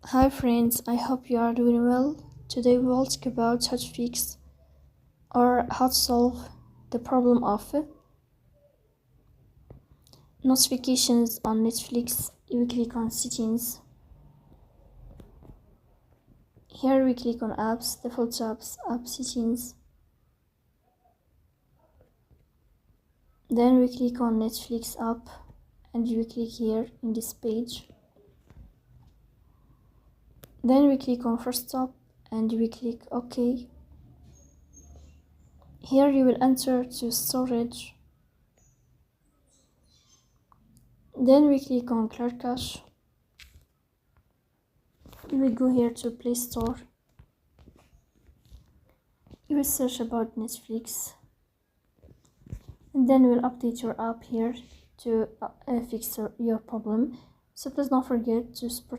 Hi friends, I hope you are doing well. Today we will talk about how to fix or how to solve the problem of notifications on Netflix. You click on settings. Here we click on apps, default apps, app settings. Then we click on Netflix app and we click here in this page. Then we click on first stop and we click OK. Here you will enter to storage. Then we click on clear cache. You will go here to Play Store. You will search about Netflix. And then we'll update your app here to fix your problem. So please don't forget to support